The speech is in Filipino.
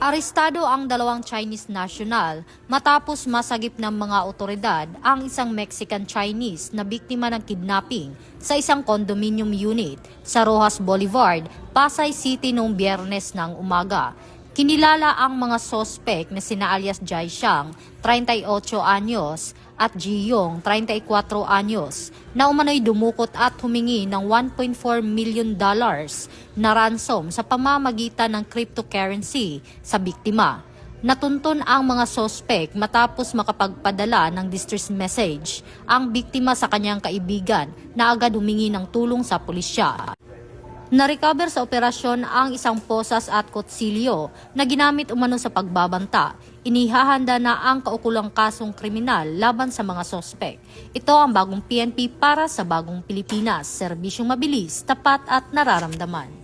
Arestado ang dalawang Chinese national matapos masagip ng mga otoridad ang isang Mexican-Chinese na biktima ng kidnapping sa isang condominium unit sa Roxas Boulevard, Pasay City noong Biyernes ng umaga. Kinilala ang mga sospek na sina alias Jai Xiang, 38 anyos, at Ji Yong, 34 anyos, na umano'y dumukot at humingi ng $1.4 million na ransom sa pamamagitan ng cryptocurrency sa biktima. Natuntun ang mga sospek matapos makapagpadala ng distress message ang biktima sa kanyang kaibigan na agad humingi ng tulong sa pulisya. Na-recover sa operasyon ang isang posas at kutsilyo na ginamit umano sa pagbabanta. Inihahanda na ang kaukulang kasong kriminal laban sa mga sospek. Ito ang bagong PNP para sa bagong Pilipinas. Serbisyong mabilis, tapat at nararamdaman.